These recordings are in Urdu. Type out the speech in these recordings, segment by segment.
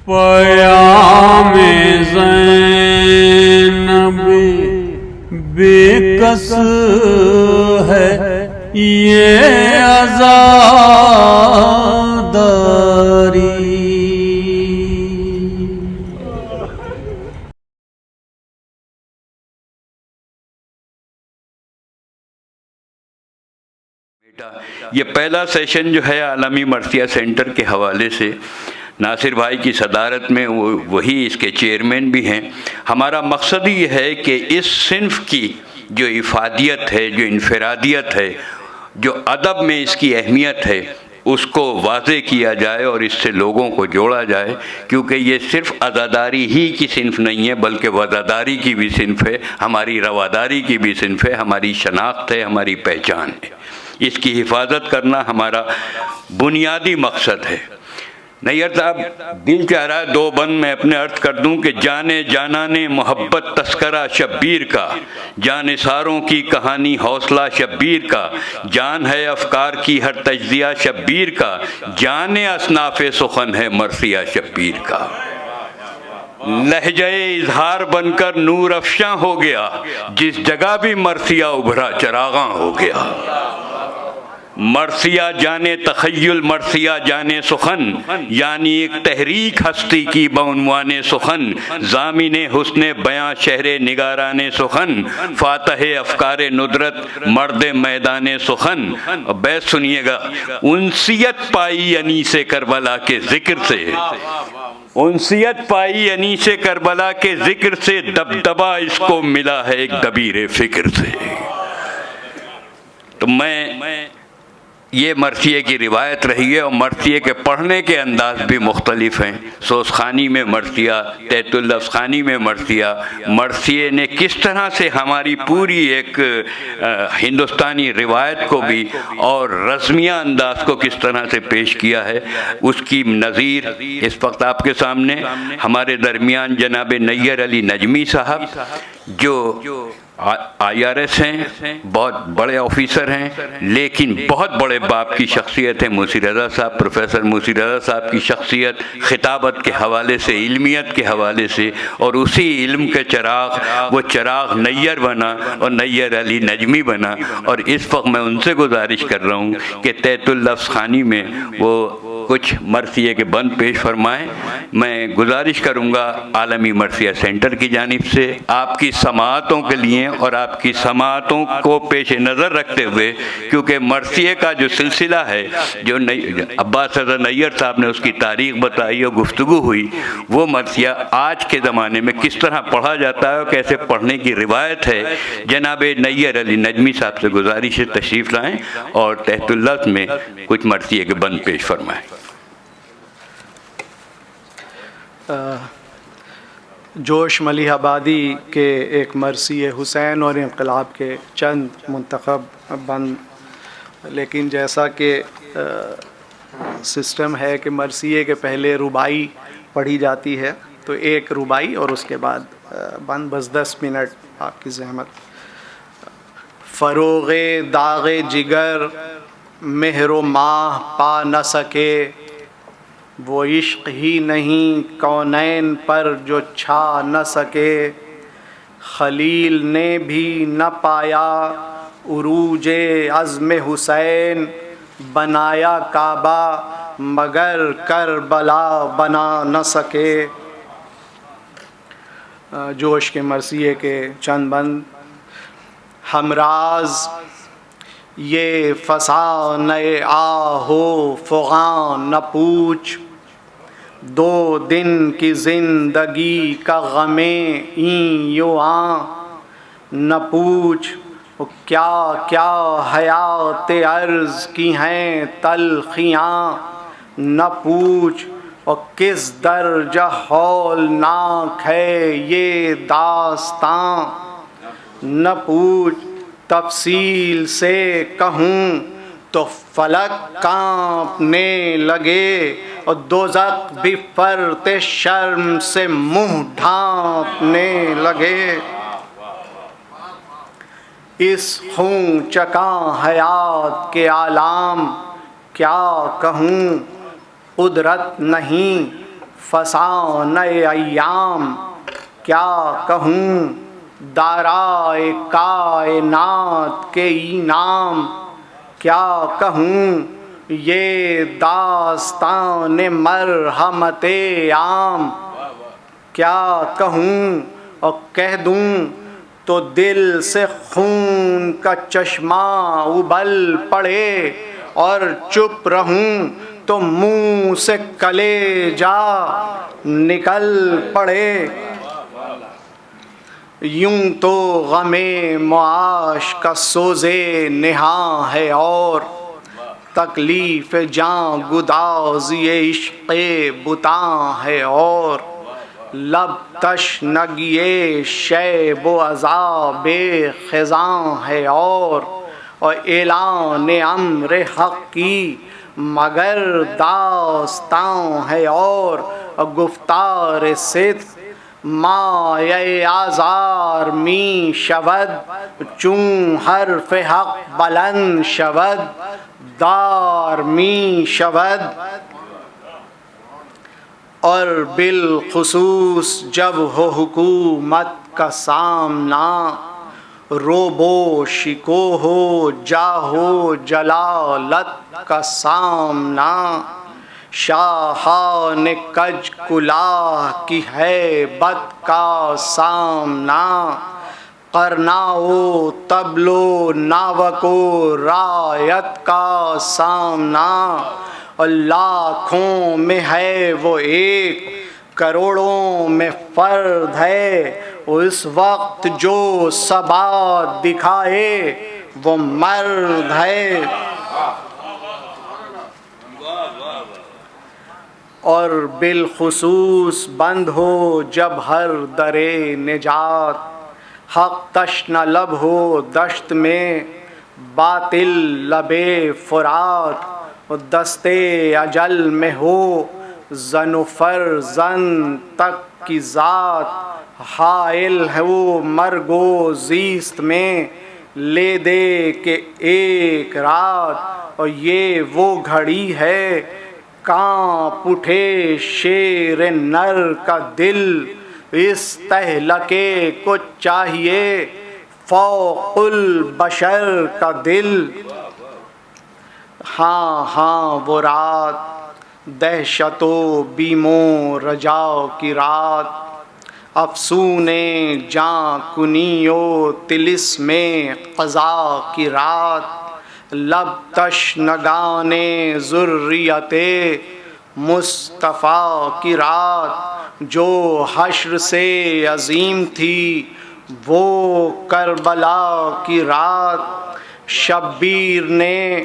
پیام زینب بے کس ہے یہ عزاداری. یہ پہلا سیشن جو ہے عالمی مرثیہ سینٹر کے حوالے سے ناصر بھائی کی صدارت میں، وہی اس کے چیئرمین بھی ہیں. ہمارا مقصد یہ ہے کہ اس صنف کی جو افادیت ہے، جو انفرادیت ہے، جو ادب میں اس کی اہمیت ہے، اس کو واضح کیا جائے اور اس سے لوگوں کو جوڑا جائے، کیونکہ یہ صرف عزاداری ہی کی صنف نہیں ہے بلکہ وفاداری کی بھی صنف ہے، ہماری رواداری کی بھی صنف ہے، ہماری شناخت ہے، ہماری پہچان ہے. اس کی حفاظت کرنا ہمارا بنیادی مقصد ہے. نیر صاحب، دل چاہ رہا ہے دو بند میں اپنے عرض کر دوں کہ جانے جانان محبت تذکرہ شبیر کا، جان ساروں کی کہانی حوصلہ شبیر کا، جان ہے افکار کی ہر تجزیہ شبیر کا، جان اصناف سخن ہے مرثیہ شبیر کا. لہجہ اظہار بن کر نور افشاں ہو گیا، جس جگہ بھی مرثیہ ابھرا چراغاں ہو گیا. مرثیہ جانے تخیل، مرثیہ جانے سخن، یعنی ایک تحریک ہستی کی بعنوان سخن، ضامن حسن بیاں شہر نگاران سخن، فاتح افکار ندرت مرد میدان سخن. بیت سنیے گا. انسیت پائی انیس کربلا کے ذکر سے، انسیت پائی انیس کربلا کے ذکر سے، دبدبا اس کو ملا ہے ایک دبیر فکر سے. تو میں یہ مرثیے کی روایت رہی ہے، اور مرثیے کے پڑھنے کے انداز بھی مختلف ہیں. سوزخانی میں مرثیہ، تحت اللفظ خانی میں مرثیہ. مرثیے نے کس طرح سے ہماری پوری ایک ہندوستانی روایت کو بھی اور رزمیہ انداز کو کس طرح سے پیش کیا ہے، اس کی نظیر اس وقت آپ کے سامنے ہمارے درمیان جناب نیر علی نجمی صاحب، جو آئی آر ایس ہیں، بہت بڑے آفیسر ہیں، لیکن بہت بڑے باپ کی شخصیت ہے. موسی رضا صاحب، پروفیسر موسی رضا صاحب کی شخصیت خطابت کے حوالے سے، علمیت کے حوالے سے، اور اسی علم کے چراغ، وہ چراغ نیر بنا اور نیر علی نجمی بنا. اور اس وقت میں ان سے گزارش کر رہا ہوں کہ تحت اللفظ خانی میں وہ کچھ مرثیے کے بند پیش فرمائیں. میں گزارش کروں گا عالمی مرثیہ سینٹر کی جانب سے آپ کی سماعتوں کے لیے اور آپ کی سماعتوں کو پیش نظر رکھتے ہوئے، کیونکہ مرثیے کا جو سلسلہ ہے، جو عباس رضا نیر صاحب نے اس کی تاریخ بتائی اور گفتگو ہوئی، وہ مرثیہ آج کے زمانے میں کس طرح پڑھا جاتا ہے اور کیسے پڑھنے کی روایت ہے. جناب نیر علی نجمی صاحب سے گزارش ہے تشریف لائیں اور تحت اللفظ میں کچھ مرثیے کے بند پیش فرمائیں. جوش ملیح آبادی کے ایک مرثیہ حسین اور انقلاب کے چند منتخب بند. لیکن جیسا کہ سسٹم ہے کہ مرثیے کے پہلے رباعی پڑھی جاتی ہے، تو ایک رباعی اور اس کے بعد بند. بس 10 منٹ آپ کی زحمت. فروغ داغ جگر مہر و ماہ پا نہ سکے، وہ عشق ہی نہیں کونین پر جو چھا نہ سکے. خلیل نے بھی نہ پایا عروج عزم حسین، بنایا کعبہ مگر کربلا بنا نہ سکے. جوش کے مرثیے کے چند بند. ہمراز یہ فسان آہو فغان نہ پوچھ، 2 دن کی زندگی کا غم این یو آں نہ پوچھ. کیا کیا حیات عرض کی ہیں تلخیاں نہ پوچھ، اور کس درجہ ہولناک ہے یہ داستاں نہ پوچھ. تفصیل سے کہوں تو فلک کانپنے لگے، اور دوزخ بھی فرط شرم سے منہ ڈھانپنے لگے. اس خون چکاں حیات کے عالم کیا کہوں، قدرت نہیں فسانہ ایام کیا کہوں دارائے کائنات کے انعام کیا کہوں یہ داستان مرحمت عام کیا کہوں اور کہہ دوں تو دل سے خون کا چشمہ ابل پڑے اور چپ رہوں تو منہ سے کلیجہ نکل پڑے یوں تو غم معاش کا سوزے نہاں ہے اور تکلیف جاں گدازی عشق بتاں ہے اور لب تشنگی شیب و عذاب خزاں ہے اور اعلان امر حق کی مگر داستاں ہے اور گفتار صدق مایہ آزار می شود چون حرف حق بلند شود دار می شود اور بالخصوص جب ہو حکومت کا سامنا روب و شکو ہو جاہو جلالت کا سامنا شاہان کج کلاه کی ہیبت کا سامنا قرنا و طبل و ناوک و رایت کا سامنا اور لاکھوں میں ہے وہ ایک کروڑوں میں فرد ہے اس وقت جو ثبات دکھائے وہ مرد ہے اور بالخصوص بند ہو جب ہر در نجات حق تشنہ لب ہو دشت میں باطل لب فرات دست اجل میں ہو زن و فرزند تک کی ذات حائل ہے وہ مرگ و زیست میں لے دے کے ایک رات اور یہ وہ گھڑی ہے کانپ اٹھے شیر نر کا دل اس تہلکے کو چاہیے فوق البشر کا دل ہاں ہاں وہ رات دہشت و بیم و رجا کی رات افسون جاں کنی و طلسم قضا کی رات لب تشنگان ذریت مصطفیٰ کی رات جو حشر سے عظیم تھی وہ کربلا کی رات شبیر نے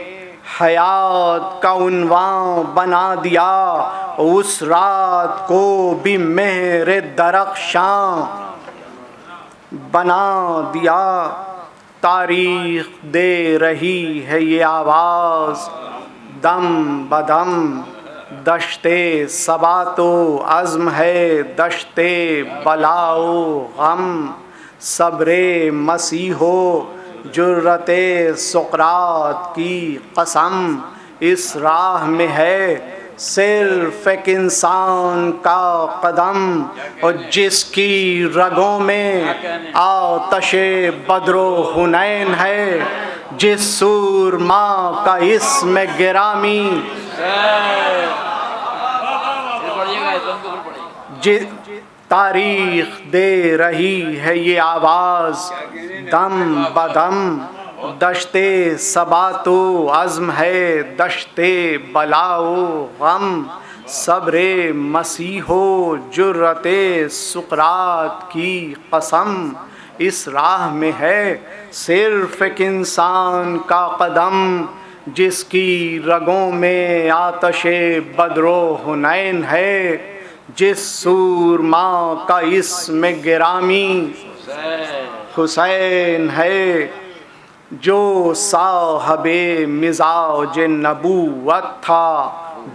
حیات کا عنوان بنا دیا اس رات کو بھی مہر درخشاں بنا دیا تاریخ دے رہی ہے یہ آواز دم بدم دشت ثبات و عزم ہے دشت بلا و غم صبر مسیح و جرت سقراط کی قسم اس راہ میں ہے صرف ایک انسان کا قدم اور جس کی رگوں میں آتش بدر و حنین ہے جس سورما کا اسم گرامی تاریخ دے رہی ہے یہ آواز دم بدم دشت ثبات و عزم ہے دشت بلا و غم صبر مسیح و جرت سقراط کی قسم اس راہ میں ہے صرف ایک انسان کا قدم جس کی رگوں میں آتش بدر و حنین ہے جس سورما کا اسم گرامی حسین ہے جو صاحب مزاج نبوت تھا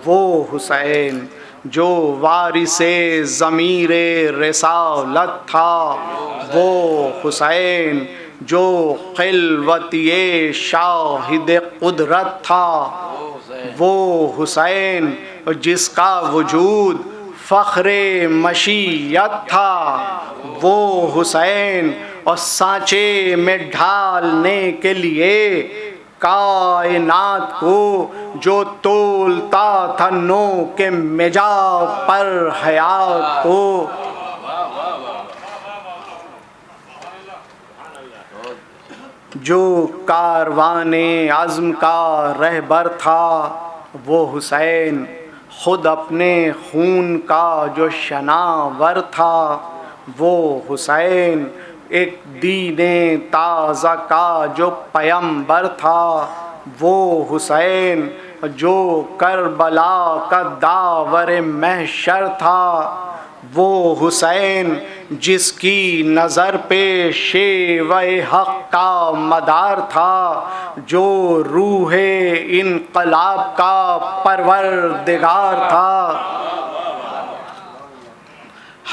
وہ حسین جو وارث ضمیر رسالت تھا وہ حسین جو خلوتی شاہد قدرت تھا وہ حسین جس کا وجود فخر مشیت تھا وہ حسین، اور سانچے میں ڈھالنے کے لیے کائنات کو جو تولتا تھا نو کے مجا پر حیات کو۔ جو کاروان عزم کا رہبر تھا وہ حسین، خود اپنے خون کا جو شناور تھا وہ حسین، ایک دین تازہ کا جو پیمبر تھا وہ حسین، جو کربلا کا داور محشر تھا وہ حسین، جس کی نظر پہ شیوہ حق کا مدار تھا، جو روح انقلاب کا پروردگار تھا۔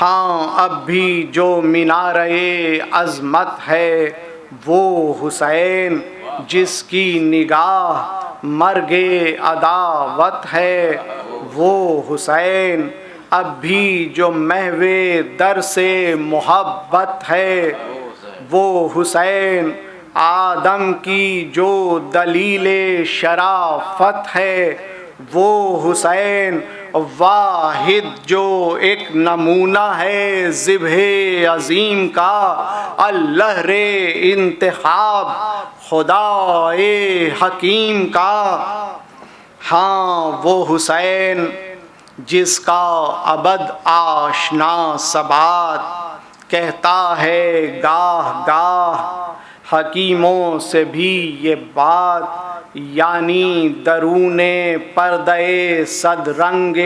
ہاں اب بھی جو مینارِ عظمت ہے وہ حسین، جس کی نگاہ مرگ عداوت ہے وہ حسین، اب بھی جو محو درس محبت ہے وہ حسین، آدم کی جو دلیل شرافت ہے وہ حسین، واحد جو ایک نمونہ ہے ذبح عظیم کا، اللہ رے انتخاب خدائے حکیم کا۔ ہاں وہ حسین جس کا ابد آشنا ثبات کہتا ہے گاہ گاہ حکیموں سے بھی یہ بات، یعنی درون پردے صد رنگ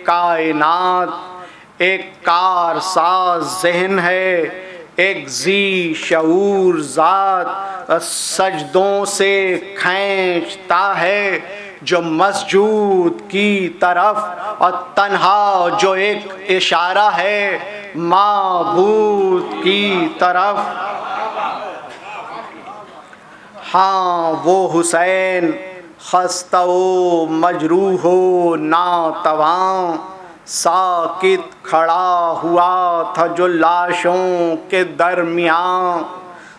کائنات ایک کارساز ذہن ہے، ایک ذی شعور ذات سجدوں سے کھینچتا ہے جو مسجود کی طرف، اور تنہا جو ایک اشارہ ہے معبود کی طرف۔ ہاں وہ حسین خستہ و مجروح و ناتواں ساکت کھڑا ہوا تھا جو لاشوں کے درمیان،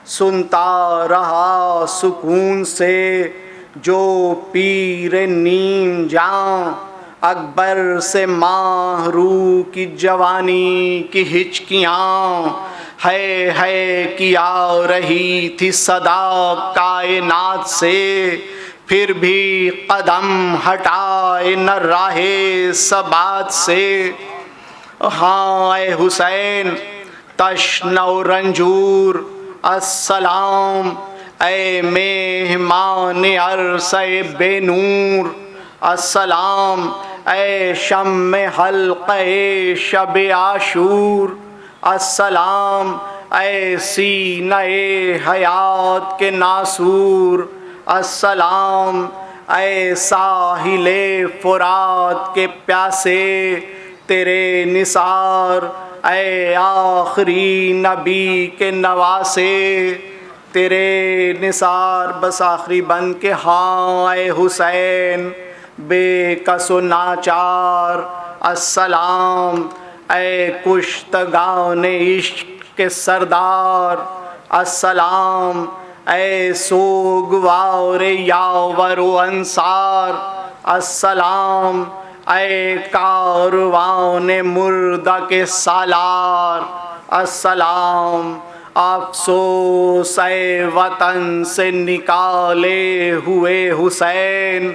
سنتا رہا سکون سے جو پیر نیم جاں، اکبر سے ماہ رو کی جوانی کی ہچکیاں، ہے کی آ رہی تھی صدا کائنات سے، پھر بھی قدم ہٹائے نہ راہ ثبات سے۔ ہاں اے حسین تشنہ و رنجور السلام، اے مہمان عرصہ بے نور السلام، اے شمع حلقہ شب عاشور السلام، اے سینہ حیات کے ناسور السلام، اے ساحل فرات کے پیاسے تیرے نثار، اے آخری نبی کے نواسے تیرے نثار۔ بس آخری بند کے ہاں اے حسین بے کس و ناچار السلام، اے کشتگان عشق کے سردار السلام، اے سوگوار یاور و انصار السلام، اے کاروان مردہ کے سالار السلام، افسوس اے وطن سے نکالے ہوئے حسین،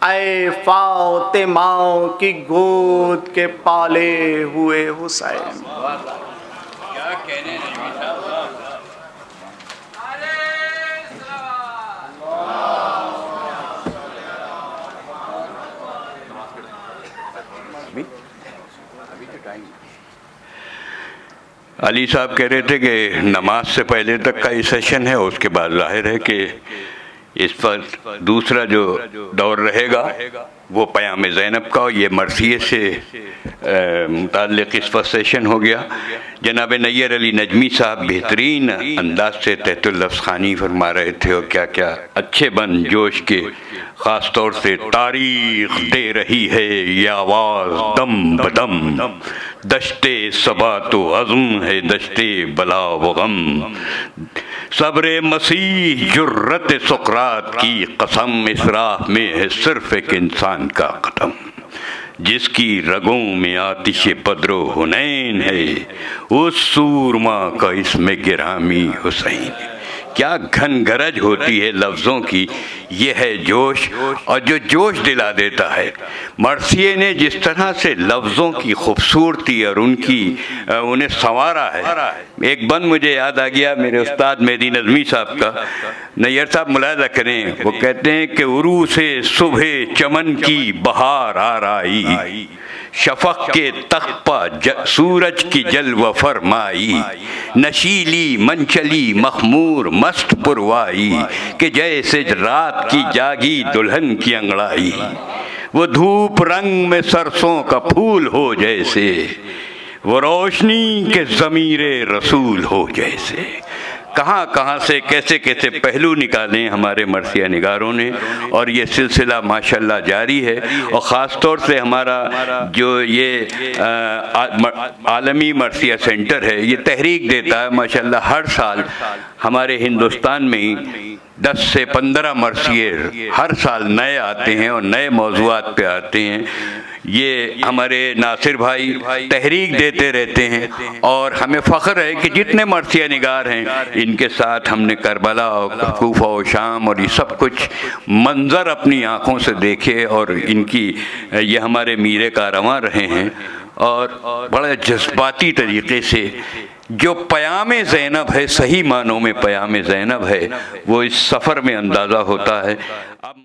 اے فاطمہ کی گود کے پالے ہوئے حسین۔ کیا کہنے نبی صاحب۔ علی صاحب کہہ رہے تھے کہ نماز سے پہلے تک کا یہ سیشن ہے، اس کے بعد ظاہر ہے کہ اس پر دوسرا جو دور رہے گا وہ پیام زینب کا، یہ مرثیے سے متعلق اس وقت سیشن ہو گیا۔ جناب نیر علی نجمی صاحب بہترین انداز سے تحت اللفظ خوانی فرما رہے تھے، اور کیا کیا اچھے بن جوش کے، خاص طور سے تاریخ دے رہی ہے یہ آواز دم بدم، دشتے ثبات و عزم ہے دشتے بلا و غم، صبر مسیح جرت سقراط کی قسم، اس راہ میں ہے صرف ایک انسان کا قدم، جس کی رگوں میں آتش بدر و حنین ہے، اس سورما کا اس میں گرامی حسین۔ کیا گھن گرج ہوتی ہے لفظوں کی، یہ ہے جوش، اور جو جوش دلا دیتا ہے۔ مرثیے نے جس طرح سے لفظوں کی خوبصورتی اور انہیں سنوارا ہے۔ ایک بند مجھے یاد آ گیا میرے استاد مہدی نظمی صاحب کا، نیر صاحب ملاحظہ کریں، وہ کہتے ہیں کہ عروس صبح چمن کی بہار آ رائی، شفق کے تخت پا سورج کی جلوہ فرمائی، نشیلی منچلی مخمور مست پروائی، کہ جیسے رات کی جاگی دلہن کی انگڑائی، وہ دھوپ رنگ میں سرسوں کا پھول ہو جیسے، وہ روشنی کے ضمیر رسول ہو جیسے۔ کہاں کہاں سے کیسے کیسے پہلو نکالے ہمارے مرثیہ نگاروں نے، اور یہ سلسلہ ماشاءاللہ جاری ہے۔ اور خاص طور سے ہمارا جو یہ عالمی مرثیہ سینٹر ہے، یہ تحریک دیتا ہے ماشاءاللہ، ہر سال ہمارے ہندوستان میں ہی 10 سے 15 مرثیے ہر سال نئے آتے ہیں اور نئے موضوعات پہ آتے ہیں۔ یہ ہمارے ناصر بھائی تحریک دیتے رہتے ہیں، اور ہمیں فخر ہے کہ جتنے مرثیہ نگار ہیں ان کے ساتھ ہم نے کربلا اور کوفہ و شام اور یہ سب کچھ منظر اپنی آنکھوں سے دیکھے، اور ان کی یہ ہمارے میرے کارواں رہے ہیں، اور بڑے جذباتی طریقے سے جو پیام زینب ہے، صحیح معنوں میں پیام زینب ہے، وہ اس سفر میں اندازہ ہوتا ہے۔ اب